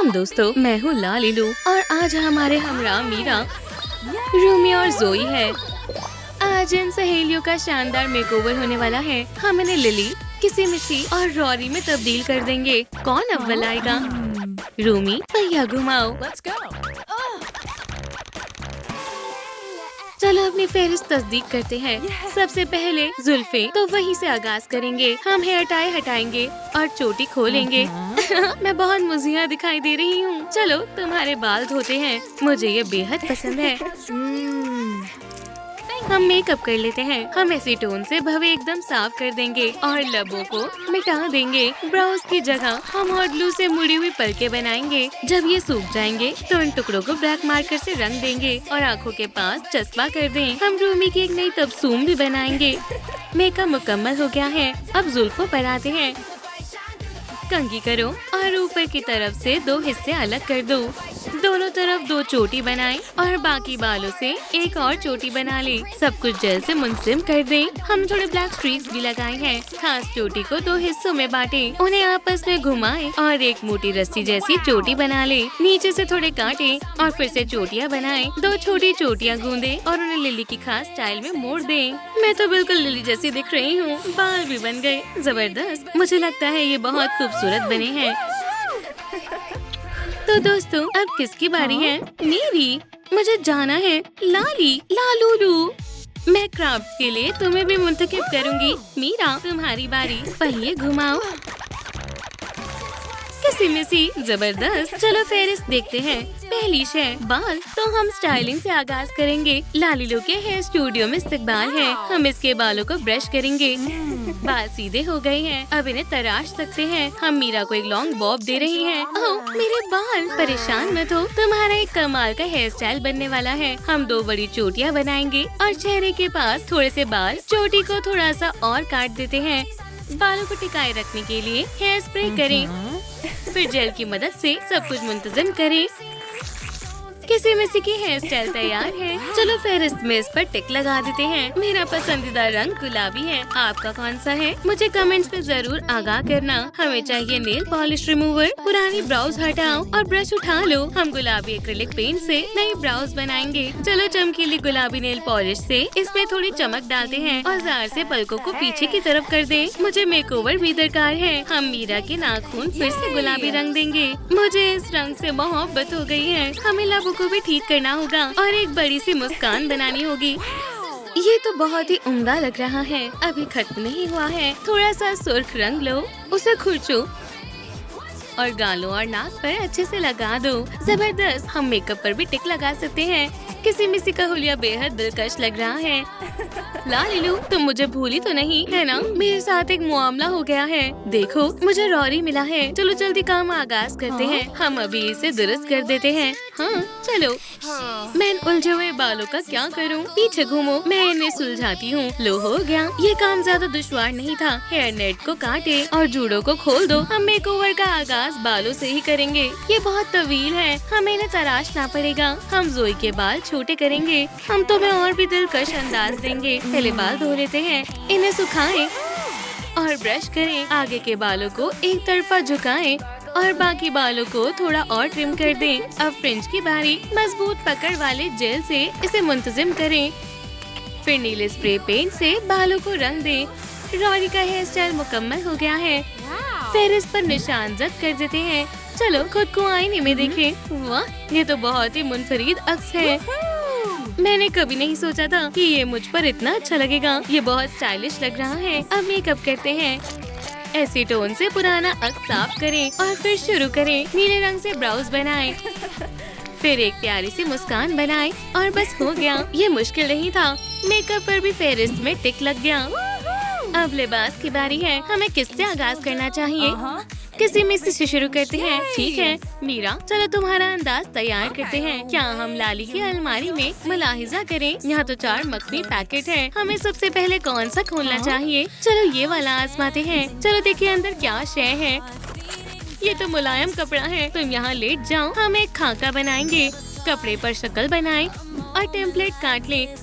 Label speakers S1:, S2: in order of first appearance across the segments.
S1: सलाम दोस्तों, मैं हूँ लालिलू और आज हमारे हमरा मीरा, रूमी और जोई है। आज इन सहेलियों का शानदार मेकओवर होने वाला है। हम इन्हें लिली, किसी मिसी और रॉरी में तब्दील कर देंगे। कौन अव्वल आएगा? रूमी, पहिया घुमाओ। चलो अपनी फहरिस्त तस्दीक करते हैं। सबसे पहले जुल्फे, तो वहीं से आगाज करेंगे। हम हेयर टाई हटाएंगे और चोटी खोलेंगे। मैं बहुत मुजिया दिखाई दे रही हूँ। चलो तुम्हारे बाल धोते हैं, मुझे ये बेहद पसंद है। हम मेकअप कर लेते हैं। हम एसीटोन से भवे एकदम साफ कर देंगे और लबों को मिटा देंगे। ब्राउज की जगह हम हॉट ग्लू से मुड़ी हुई पलके बनाएंगे। जब ये सूख जाएंगे तो इन टुकड़ों को ब्लैक मार्कर से रंग देंगे और आँखों के पास चस्पा कर दें। हम रूमी की एक नई तबसूम भी बनाएंगे। मेकअप मुकम्मल हो गया है। अब जुल्फों पर आते हैं। कंघी करो और ऊपर की तरफ से 2 हिस्से अलग कर दो। दोनों तरफ 2 चोटी बनाएं और बाकी बालों से एक और चोटी बना ले। सब कुछ जेल से मुनसिम कर दें। हम थोड़े ब्लैक स्ट्रीक्स भी लगाए हैं। खास चोटी को 2 हिस्सों में बांटें, उन्हें आपस में घुमाएं और एक मोटी रस्सी जैसी चोटी बना ले। नीचे से थोड़े काटें और फिर से चोटियाँ बनाएं। 2 छोटी चोटियाँ गूंदें और उन्हें लिली की खास स्टाइल में मोड़ दें। मैं तो बिल्कुल लिली जैसी दिख रही हूँ। बाल भी बन गए, जबरदस्त। मुझे लगता है ये बहुत खूबसूरत बने हैं। तो दोस्तों, अब किसकी बारी है? मेरी। मुझे जाना है लालूलू। मैं क्राफ्ट्स के लिए तुम्हें भी मुंतखब करूंगी। मीरा, तुम्हारी बारी। पहिए घुमाओ। किसी मिसी, जबरदस्त। चलो फेरिस्त देखते हैं। पहली शय बाल, तो हम स्टाइलिंग से आगाज करेंगे। लालिलो के हेयर स्टूडियो में इस्तकबाल है। हम इसके बालों को ब्रश करेंगे। बाल सीधे हो गए हैं, अब इन्हें तराश सकते हैं। हम मीरा को एक लॉन्ग बॉब दे रही हैं। ओह मेरे बाल, परेशान मत हो, तुम्हारा एक कमाल का हेयर स्टाइल बनने वाला है। हम 2 बड़ी चोटियाँ बनाएंगे और चेहरे के पास थोड़े से बाल। चोटी को थोड़ा सा और काट देते हैं। बालों को टिकाए रखने के लिए हेयर स्प्रे करें, फिर जेल की मदद से सब कुछ मुंतज़िम करें। किसी मिसी की हेयर स्टाइल तैयार है। चलो फेरिस्त में इस पर टिक लगा देते हैं। मेरा पसंदीदा रंग गुलाबी है। आपका कौन सा है? मुझे कमेंट्स में जरूर आगाह करना। हमें चाहिए नेल पॉलिश रिमूवर। पुरानी ब्राउज हटाओ और ब्रश उठा लो। हम गुलाबी एक्रिलिक पेंट से नई ब्राउज बनाएंगे। चलो चमकीली गुलाबी नेल पॉलिश से इसमें थोड़ी चमक डालते हैं और जार से पलकों को पीछे की तरफ कर दें। मुझे मेकओवर भी दरकार है। हम मीरा के नाखून फिर से गुलाबी रंग देंगे। मुझे इस रंग से मोहब्बत हो गई है। हमें लबों को भी ठीक करना होगा और एक बड़ी सी मुस्कान बनानी होगी। ये तो बहुत ही उम्दा लग रहा है। अभी खत्म नहीं हुआ है। थोड़ा सा सुर्ख रंग लो, उसे खुरचो और गालों और नाक पर अच्छे से लगा दो। जबरदस्त। हम मेकअप पर भी टिक लगा सकते हैं। किसी मिसी का हुलिया बेहद दिलकश लग रहा है। लालिलू, तुम मुझे भूली तो नहीं है ना? मेरे साथ एक मामला हो गया है। देखो, मुझे रॉरी मिला है। चलो जल्दी काम आगाज करते हैं। हम अभी इसे दुरुस्त कर देते हैं। हाँ चलो। मैं इन उलझे हुए बालों का क्या करूँ? पीछे घूमो, मैं इन्हें सुलझाती हूँ। लो हो गया। ये काम ज्यादा दुश्वार नहीं था। हेयर नेट को काटे और जूड़ों को खोल दो। हम मेकओवर का आगाज बालों से ही करेंगे। ये बहुत तवील है, हमें इन्हें तराशना पड़ेगा। हम जोई के बाल छोटे करेंगे। हम तुम्हें और भी दिलकश अंदाज देंगे। पहले बाल धो लेते हैं, इन्हें सुखाएं और ब्रश करें। आगे के बालों को एक तरफा झुकाएं और बाकी बालों को थोड़ा और ट्रिम कर दें। अब फ्रिंज की बारी। मजबूत पकड़ वाले जेल से इसे मुंतजिम करें, फिर नीले स्प्रे पेंट से बालों को रंग दें। रॉरी का हेयर स्टाइल मुकम्मल हो गया है। फिर इस पर निशान जद कर देते हैं। चलो खुद को आईने में देखें। वाह, ये तो बहुत ही मुनफरीद अक्स है। मैंने कभी नहीं सोचा था कि ये मुझ पर इतना अच्छा लगेगा। ये बहुत स्टाइलिश लग रहा है। अब मेकअप करते हैं। एसीटोन से पुराना अक्स साफ करें और फिर शुरू करें। नीले रंग से ब्राउज बनाएं, फिर एक प्यारी सी मुस्कान बनाएं और बस हो गया। ये मुश्किल नहीं था। मेकअप पर भी फेरिस्त में टिक लग गया। अब लिबास की बारी है। हमें किससे आगाज करना चाहिए? किसी मिसी से शुरू करते हैं। ठीक है मीरा, चलो तुम्हारा अंदाज तैयार करते हैं। क्या हम लाली की अलमारी में मुलाहिजा करें? यहाँ तो 4 मखनी पैकेट हैं। हमें सबसे पहले कौन सा खोलना चाहिए? चलो ये वाला आजमाते हैं। चलो देखिए अंदर क्या शय है। ये तो मुलायम कपड़ा है। तुम यहाँ लेट जाओ। हम एक खाका बनाएंगे। कपड़े पर शक्ल बनाएं और टेम्पलेट काट लें।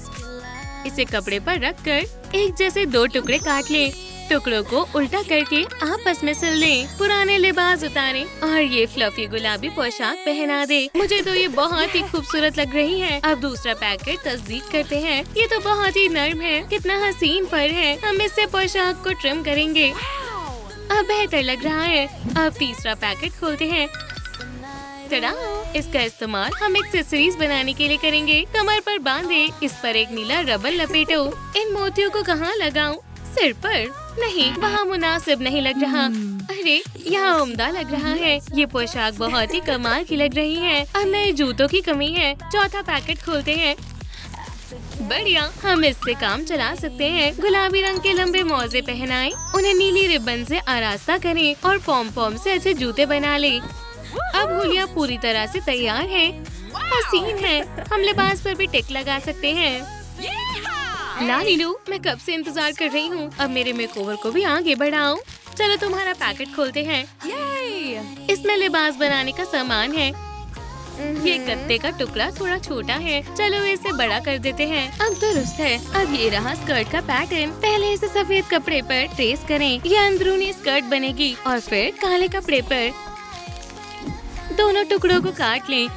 S1: इसे कपड़े पर रखकर एक जैसे 2 टुकड़े काट लें। टुकड़ों को उल्टा करके आपस में सिल दें। पुराने लिबास उतारें और ये फ्लफी गुलाबी पोशाक पहना दे। मुझे तो ये बहुत ही खूबसूरत लग रही है। अब दूसरा पैकेट तस्दीक करते हैं। ये तो बहुत ही नर्म है, कितना हसीन फर है। हम इससे पोशाक को ट्रिम करेंगे। अब बेहतर लग रहा है। अब तीसरा पैकेट खोलते हैं। टडा! इसका इस्तेमाल हम एक्सेसरीज बनाने के लिए करेंगे। कमर पर बांधे, इस पर एक नीला रबर लपेटो। इन मोतियों को कहाँ लगाऊं? सिर पर? नहीं, वहाँ मुनासिब नहीं लग रहा। अरे, यहाँ उम्दा लग रहा है। ये पोशाक बहुत ही कमाल की लग रही है। अब नए जूतों की कमी है। चौथा पैकेट खोलते हैं। बढ़िया, हम इससे काम चला सकते हैं। गुलाबी रंग के लंबे मोजे पहनाएं, उन्हें नीली रिबन से आरास्ता करें और पॉम पॉम से अच्छे जूते बना लें। अब हुलिया पूरी तरह से तैयार है। हसीन है। हम लिबास पर भी टिक लगा सकते हैं। लालीलू, मैं कब से इंतजार कर रही हूँ। अब मेरे मेकओवर को भी आगे बढ़ाओ। चलो तुम्हारा पैकेट खोलते हैं। इसमें लिबास बनाने का सामान है। ये गत्ते का टुकड़ा थोड़ा छोटा है। चलो इसे बड़ा कर देते हैं। अब दुरुस्त है। अब ये रहा स्कर्ट का पैटर्न। पहले इसे सफेद कपड़े पर ट्रेस करें। ये अंदरूनी स्कर्ट बनेगी और फिर काले कपड़े पर दोनों टुकड़ों को काट लें।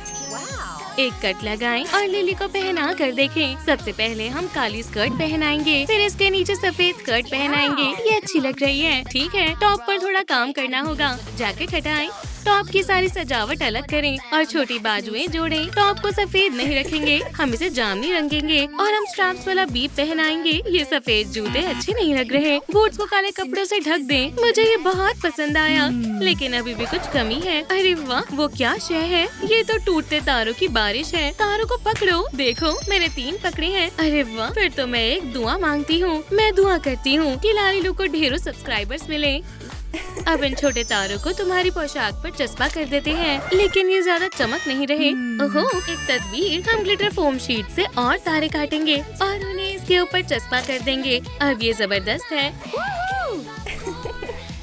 S1: एक कट लगाएं और लिली को पहना कर देखें। सबसे पहले हम काली स्कर्ट पहनाएंगे, फिर इसके नीचे सफेद स्कर्ट पहनाएंगे। ये अच्छी लग रही है। ठीक है, टॉप पर थोड़ा काम करना होगा। जैकेट हटाएं, टॉप की सारी सजावट अलग करें और छोटी बाजुएं जोड़ें। टॉप को सफेद नहीं रखेंगे, हम इसे जामनी रंगेंगे और हम स्ट्रैप्स वाला बीप पहनाएंगे। ये सफेद जूते अच्छे नहीं लग रहे। बूट्स को काले कपड़ों से ढक दें। मुझे ये बहुत पसंद आया, लेकिन अभी भी कुछ कमी है। अरे वाह, वो क्या शय है? ये तो टूटते तारों की बारिश है। तारों को पकड़ो। देखो, मैंने 3 पकड़े हैं। अरे वाह, फिर तो मैं एक दुआ मांगती हूँ। मैं दुआ करती हूँ कि लालीलू को ढेरों सब्सक्राइबर्स मिले। अब इन छोटे तारों को तुम्हारी पोशाक पर चस्पा कर देते हैं, लेकिन ये ज्यादा चमक नहीं रहे। ओहो, एक तदबीर। हम ग्लिटर फोम शीट से और तारे काटेंगे और उन्हें इसके ऊपर चस्पा कर देंगे। अब ये जबरदस्त है।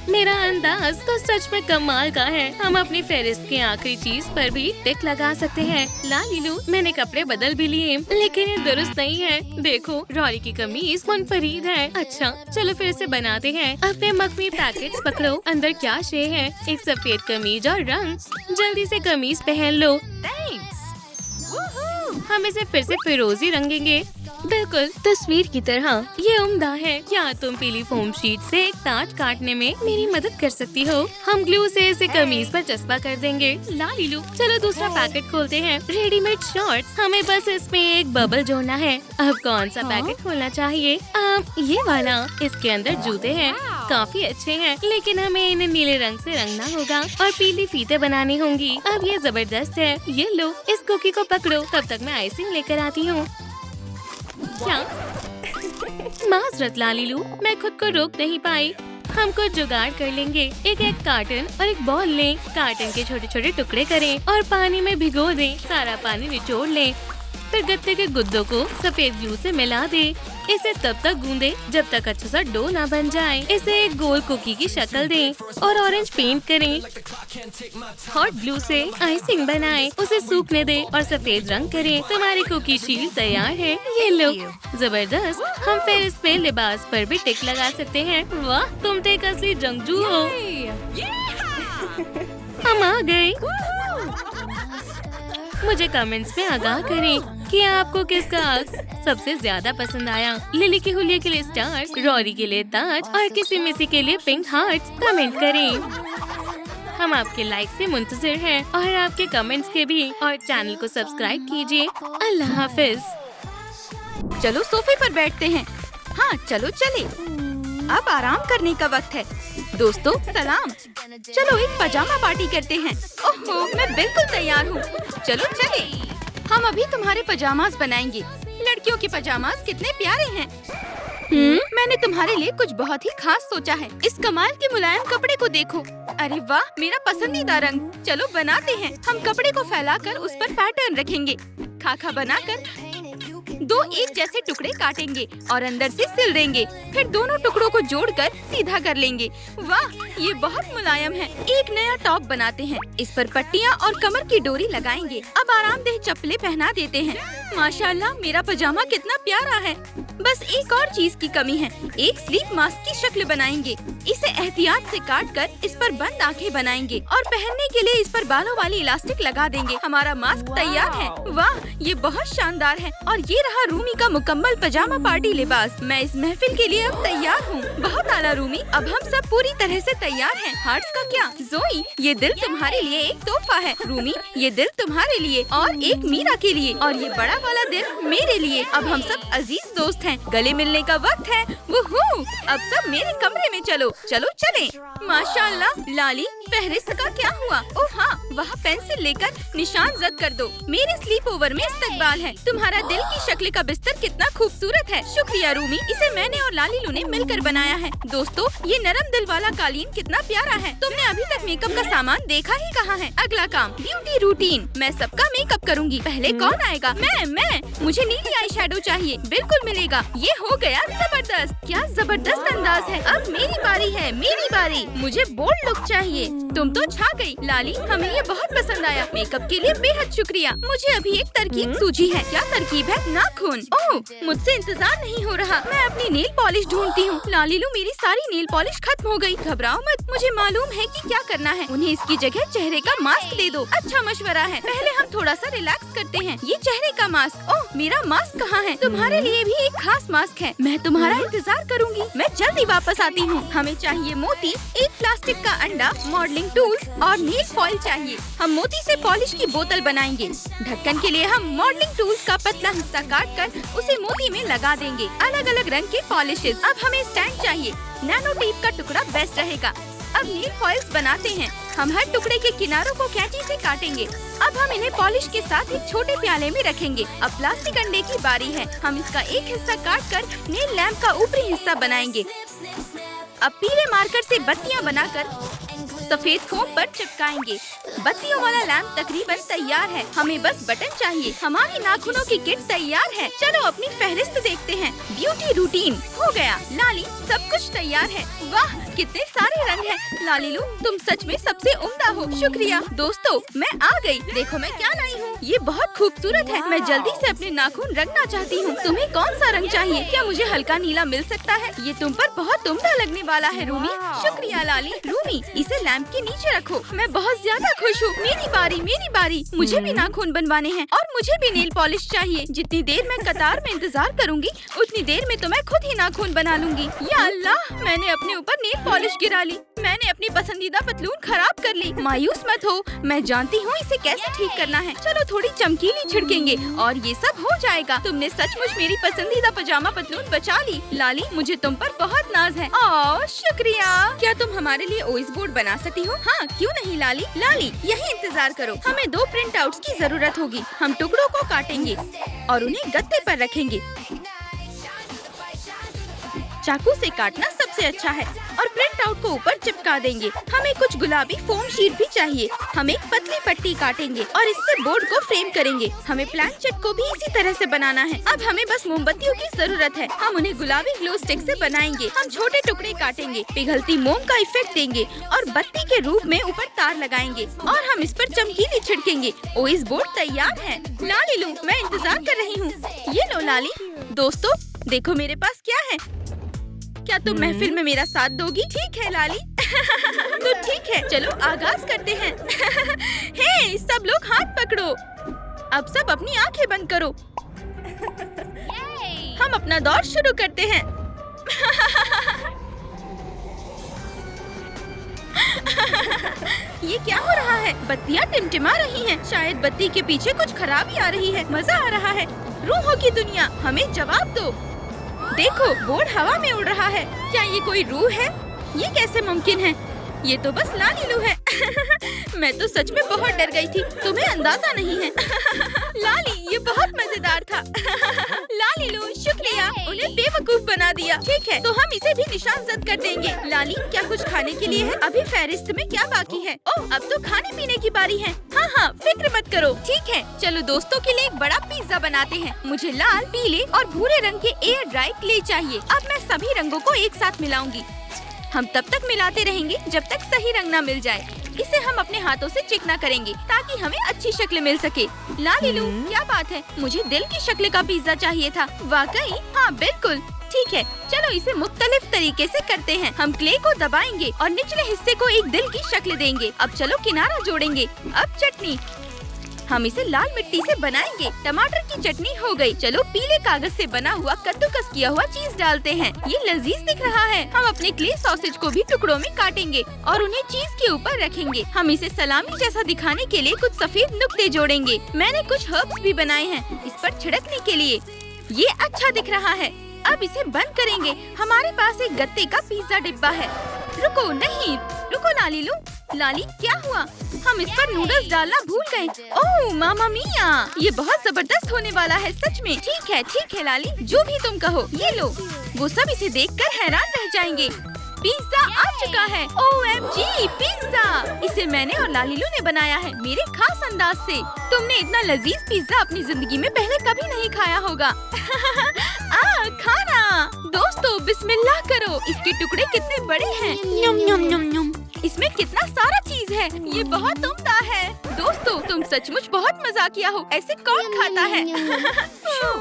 S1: मेरा अंदाज तो सच में कमाल का है। हम अपनी फेरिस्त की आखिरी चीज पर भी टिक लगा सकते हैं। लालीलू, मैंने कपड़े बदल भी लिए, लेकिन ये दुरुस्त नहीं है। देखो, रॉरी की कमीज मुनफरीद है। अच्छा, चलो फिर से बनाते हैं। अपने मखमी पैकेट्स पकड़ो। अंदर क्या शे है? एक सफेद कमीज और रंग। जल्दी से कमीज पहन लो। हम इसे फिर से फिरोजी रंगेंगे, बिल्कुल तस्वीर की तरह। ये उम्दा है। क्या तुम पीली फोम शीट से एक ताज काटने में मेरी मदद कर सकती हो? हम ग्लू से इसे कमीज पर चस्पा कर देंगे। लालीलू, चलो दूसरा पैकेट खोलते हैं। Readymade shorts. हमें बस इसमें एक बबल जोड़ना है। अब कौन सा पैकेट खोलना चाहिए? ये वाला। इसके अंदर जूते हैं, काफी अच्छे हैं, लेकिन हमें इन्हें नीले रंग से रंगना होगा और पीली फीते बनानी होंगी। अब ये जबरदस्त है। ये लो, इस कुकी को पकड़ो, तब तक मैं आइसिंग लेकर आती हूँ। क्या? माजरत लालीलू, मैं खुद को रोक नहीं पाई। हम कुछ जुगाड़ कर लेंगे। एक कार्टन और एक बॉल लें। कार्टन के छोटे छोटे टुकड़े करें और पानी में भिगो दें। सारा पानी निचोड़ लें। फिर गत्ते के गुद्दों को सफेद ग्लू से मिला दें। इसे तब तक गूंदें जब तक अच्छा सा डो ना बन जाए। इसे एक गोल कुकी की शक्ल दें और ऑरेंज पेंट करें। हॉट ग्लू से आइसिंग बनाएं, उसे सूखने दें और सफेद रंग करें। तुम्हारी कुकी शील्ड तैयार है। ये लो, जबरदस्त। हम फिर इस पे लिबास पर भी टिक लगा सकते हैं। वाह, तुम तो एक असली जंगजू हो। हम आ गए। मुझे कमेंट्स में आगाह करें कि आपको किसका अक्स सबसे ज्यादा पसंद आया। लिली के हुलिया के लिए स्टार्स, रॉरी के लिए ताज और किसी मिसी के लिए पिंक हार्ट्स कमेंट करें। हम आपके लाइक से मुंतजिर हैं और आपके कमेंट्स के भी। और चैनल को सब्सक्राइब कीजिए। अल्लाह हाफिज।
S2: चलो सोफे पर बैठते हैं। हाँ, चलो चले। अब आराम करने का वक्त है। दोस्तों सलाम। चलो एक पजामा पार्टी करते हैं। ओहो, मैं बिल्कुल तैयार हूँ। चलो चले। हम अभी तुम्हारे पजामास बनाएंगे। लड़कियों के पजामास कितने प्यारे हैं। मैंने तुम्हारे लिए कुछ बहुत ही खास सोचा है। इस कमाल के मुलायम कपड़े को देखो। अरे वाह, मेरा पसंदीदा रंग। चलो बनाते हैं। हम कपड़े को फैलाकर उस पर पैटर्न रखेंगे। खाका बनाकर 2 एक जैसे टुकड़े काटेंगे और अंदर से सिल देंगे। फिर दोनों टुकड़ों को जोड़कर सीधा कर लेंगे। वाह, ये बहुत मुलायम है। एक नया टॉप बनाते हैं। इस पर पट्टियाँ और कमर की डोरी लगाएंगे। अब आरामदेह चप्पलें पहना देते हैं। माशाल्लाह, मेरा पजामा कितना प्यारा है। बस एक और चीज की कमी है, एक स्लीप मास्क की शक्ल बनाएंगे। इसे एहतियात से काट कर इस पर बंद आंखें बनाएंगे और पहनने के लिए इस पर बालों वाली इलास्टिक लगा देंगे। हमारा मास्क तैयार है। वाह, ये बहुत शानदार है। और ये रहा रूमी का मुकम्मल पजामा पार्टी लिबास। मैं इस महफिल के लिए अब तैयार हूँ। बहुत आला रूमी, अब हम सब पूरी तरह से तैयार हैं। हार्ट्स का क्या? जोई, ये दिल तुम्हारे लिए एक तोहफा है। रूमी, ये दिल तुम्हारे लिए और एक मीरा के लिए, और ये बड़ा वाला दिल मेरे लिए। अब हम सब अजीज दोस्त हैं। गले मिलने का वक्त है। वूहू! अब सब मेरे कमरे में चलो। चलो चले। माशाल्लाह, लाली, फहरिस्त का क्या हुआ? ओह हाँ, वहाँ पेंसिल लेकर निशान जद कर दो। मेरे स्लीप ओवर में इस्तकबाल है। तुम्हारा दिल की शक्ल का बिस्तर कितना खूबसूरत है। शुक्रिया रूमी, इसे मैंने और लालीलू ने मिलकर बनाया है। दोस्तों, ये नरम दिल वाला कालीन कितना प्यारा है। तुमने अभी तक मेकअप का सामान देखा ही कहाँ है? अगला काम, ब्यूटी रूटीन। मैं सबका मेकअप करूँगी। पहले कौन आएगा? मैं। मुझे नीली आई शेडो चाहिए। बिल्कुल मिलेगा। ये हो गया जबरदस्त। क्या जबरदस्त अंदाज है। अब मेरी बारी है, मेरी बारी। मुझे बोल्ड लुक चाहिए। तुम तो छा गई लाली, हमें ये बहुत पसंद आया। मेकअप के लिए बेहद शुक्रिया। मुझे अभी एक तरकीब सूझी है। क्या तरकीब है? नाखून। ओह, मुझसे इंतजार नहीं हो रहा। मैं अपनी नेल पॉलिश ढूंढती हूँ। लालीलू, मेरी सारी नेल पॉलिश खत्म हो गई। घबराओ मत, मुझे मालूम है कि क्या करना है। उन्हें इसकी जगह चेहरे का मास्क दे दो। अच्छा मशवरा है। पहले हम थोड़ा सा रिलैक्स करते हैं। ये चेहरे का मास्क। ओह, मेरा मास्क कहाँ है? तुम्हारे लिए भी एक खास मास्क है। मैं तुम्हारा इंतजार करूंगी। मैं जल्दी वापस आती हूँ। हमें चाहिए मोती, एक प्लास्टिक का अंडा, मॉडलिंग टूल्स और नेल फॉइल चाहिए। हम मोती से पॉलिश की बोतल बनाएंगे। ढक्कन के लिए हम मॉडलिंग टूल्स का पतला हिस्सा काट कर उसे मोती में लगा देंगे। अलग अलग रंग के पॉलिशेस। अब हमें स्टैंड चाहिए। नैनो टेप का टुकड़ा बेस्ट रहेगा। अब नेल फॉइल्स बनाते हैं। हम हर टुकड़े के किनारों को कैंची से काटेंगे। अब हम इन्हें पॉलिश के साथ एक छोटे प्याले में रखेंगे। अब प्लास्टिक अंडे की बारी है। हम इसका एक हिस्सा काट कर नेल लैम्प का ऊपरी हिस्सा बनाएंगे। अब पीले मार्कर से बत्तियां बनाकर सफेद फोम पर चिपकाएंगे। बत्तियों वाला लैंप तकरीबन तैयार है। हमें बस बटन चाहिए। हमारी नाखूनों की किट तैयार है। चलो अपनी फहरिस्त देखते हैं। ब्यूटी रूटीन हो गया। लाली, सब कुछ तैयार है। वाह, कितने सारे रंग हैं। लालीलू, तुम सच में सबसे उम्दा हो। शुक्रिया। दोस्तों, मैं आ गई। देखो मैं क्या लाई हूँ। ये बहुत खूबसूरत है। मैं जल्दी से अपने नाखून रंगना चाहती हूँ। तुम्हें कौन सा रंग चाहिए? क्या मुझे हल्का नीला मिल सकता है? ये तुम पर बहुत उम्दा लगने वाला है रूमी। शुक्रिया लाली। रूमी, इसे लैंप के नीचे रखो। मैं बहुत ज्यादा खुश हूँ। मेरी बारी, मेरी बारी। मुझे भी नाखून बनवाने हैं और मुझे भी नेल पॉलिश चाहिए। जितनी देर मैं कतार में इंतजार करूँगी, उतनी देर में तो मैं खुद ही नाखून बना लूंगी। या अल्लाह, मैंने अपने ऊपर नेल पॉलिश गिरा ली। मैंने अपनी पसंदीदा पतलून खराब कर ली। मायूस मत हो, मैं जानती हूँ इसे कैसे ठीक करना है। चलो थोड़ी चमकीली छिड़केंगे और ये सब हो जाएगा। तुमने सचमुच मेरी पसंदीदा पजामा पतलून बचा ली। लाली, मुझे तुम पर बहुत नाज है। ओह शुक्रिया। क्या तुम हमारे लिए ओइस बोर्ड बना सकती हो? हाँ, क्यों नहीं लाली। लाली, यही इंतजार करो। हमें 2 प्रिंट आउट्स की जरूरत होगी। हम टुकड़ों को काटेंगे और उन्हें गत्ते पर रखेंगे। चाकू से काटना सबसे अच्छा है और प्रिंट आउट को ऊपर चिपका देंगे। हमें कुछ गुलाबी फोम शीट भी चाहिए। हम एक पतली पट्टी काटेंगे और इससे बोर्ड को फ्रेम करेंगे। हमें प्लानचेट को भी इसी तरह से बनाना है। अब हमें बस मोमबत्तियों की जरूरत है। हम उन्हें गुलाबी ग्लो स्टिक से बनाएंगे। हम छोटे टुकड़े काटेंगे, पिघलती मोम का इफेक्ट देंगे और बत्ती के रूप में ऊपर तार लगाएंगे और हम इस पर चमकीली छिड़केंगे। ओइस बोर्ड तैयार है। लालीलू, मैं इंतजार कर रही हूँ। ये लो लाली। दोस्तों, देखो मेरे पास क्या है। क्या तुम महफिल में मेरा साथ दोगी? ठीक है लाली। तो ठीक है, चलो आगाज करते हैं। हे, सब लोग हाथ पकड़ो। अब सब अपनी आंखें बंद करो। हम अपना दौर शुरू करते हैं। ये क्या हो रहा है? बत्तियाँ टिमटिमा रही हैं। शायद बत्ती के पीछे कुछ खराबी आ रही है। मजा आ रहा है। रूहों की दुनिया, हमें जवाब दो। देखो, बोर्ड हवा में उड़ रहा है। क्या ये कोई रूह है? ये कैसे मुमकिन है? ये तो बस लालीलू है। मैं तो सच में बहुत डर गई थी। तुम्हें अंदाजा नहीं है। लाली, ये बहुत मजेदार था। लालीलू, शुक्रिया। उन्हें बेवकूफ बना दिया। ठीक है, तो हम इसे भी निशान जद कर देंगे। लाली, क्या कुछ खाने के लिए है? अभी फहरिस्त में क्या बाकी है? ओह, अब तो खाने पीने की बारी है। हाँ, फिक्र मत करो। ठीक है, चलो दोस्तों के लिए एक बड़ा पिज्जा बनाते हैं। मुझे लाल, पीले और भूरे रंग के एयर ड्राई क्ले चाहिए। अब मैं सभी रंगों को एक साथ मिलाऊंगी। हम तब तक मिलाते रहेंगे जब तक सही रंग ना मिल जाए। इसे हम अपने हाथों से चिकना करेंगे ताकि हमें अच्छी शक्ल मिल सके। लालीलू, क्या बात है, मुझे दिल की शक्ल का पिज्जा चाहिए था। वाकई? हाँ बिल्कुल, ठीक है, चलो इसे मुख्तलिफ तरीके से करते हैं। हम क्ले को दबाएंगे और निचले हिस्से को एक दिल की शक्ल देंगे। अब चलो किनारा जोड़ेंगे। अब चटनी, हम इसे लाल मिट्टी से बनाएंगे। टमाटर की चटनी हो गई। चलो पीले कागज से बना हुआ कद्दूकस किया हुआ चीज डालते हैं। ये लजीज दिख रहा है। हम अपने क्ले सॉसेज को भी टुकड़ों में काटेंगे और उन्हें चीज के ऊपर रखेंगे। हम इसे सलामी जैसा दिखाने के लिए कुछ सफेद नुक्ते जोड़ेंगे। मैंने कुछ हर्ब्स भी बनाए हैं इस पर छिड़कने के लिए। ये अच्छा दिख रहा है। अब इसे बंद करेंगे। हमारे पास एक गत्ते का पिज्जा डिब्बा है। रुको, नहीं रुको लालीलू। लाली, क्या हुआ? हम इस पर नूडल्स डालना भूल गए। ओह मामा मिया, ये बहुत जबरदस्त होने वाला है सच में। ठीक है लाली, जो भी तुम कहो। ये लो। वो सब इसे देखकर हैरान रह जाएंगे। पिज्जा आ चुका है। OMG pizza! इसे मैंने और लालीलू ने बनाया है मेरे खास अंदाज से। तुमने इतना लजीज पिज्जा अपनी जिंदगी में पहले कभी नहीं खाया होगा। खाना। दोस्तों बिस्मिल्लाह करो। इसके टुकड़े कितने बड़े हैं।
S1: यम यम यम यम।
S2: इसमें कितना सारा चीज है। ये बहुत उम्दा है। दोस्तों तुम सचमुच बहुत मजाकिया हो। ऐसे कौन खाता है?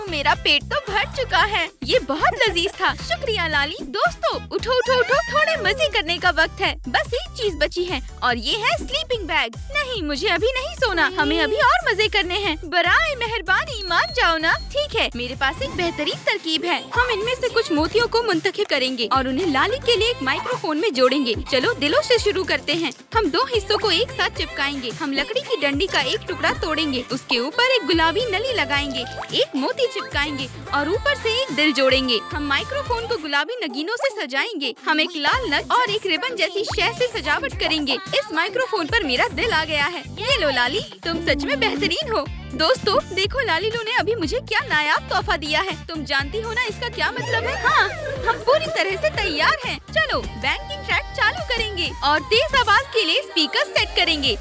S2: मेरा पेट तो भर चुका है। ये बहुत लजीज था। शुक्रिया लाली। दोस्तों उठो उठो उठो, थोड़े मजे करने का वक्त है। बस एक चीज बची है और ये है स्लीपिंग बैग। नहीं, मुझे अभी नहीं सोना, हमें अभी और मजे करने हैं। बराए मेहरबानी मान जाओ ना। ठीक है, मेरे पास एक बेहतरीन तरकीब है। हम इनमें से कुछ मोतियों को मुंतखब करेंगे और उन्हें लाली के लिए एक माइक्रोफोन में जोड़ेंगे। चलो दिलों से शुरू करते हैं। हम दो हिस्सों को एक साथ चिपकाएंगे। हम लकड़ी की डंडी का एक टुकड़ा तोड़ेंगे, उसके ऊपर एक गुलाबी नली लगाएंगे, एक मोती चिपकाएंगे और ऊपर से एक दिल जोड़ेंगे। हम माइक्रोफोन को गुलाबी नगीनों से सजाएंगे। हम एक लाल नग और एक रिबन जैसी शय से सजावट करेंगे। इस माइक्रोफोन पर मेरा दिल आ गया है। ये लो लाली, तुम सच में बेहतरीन हो। दोस्तों देखो, लालीलू ने अभी मुझे क्या नायाब तोहफा दिया है। तुम जानती हो ना इसका क्या मतलब है? हाँ, हम पूरी तरह से तैयार हैं। चलो बैंकिंग ट्रैक चालू करेंगे और तेज आवाज के लिए स्पीकर सेट करेंगे।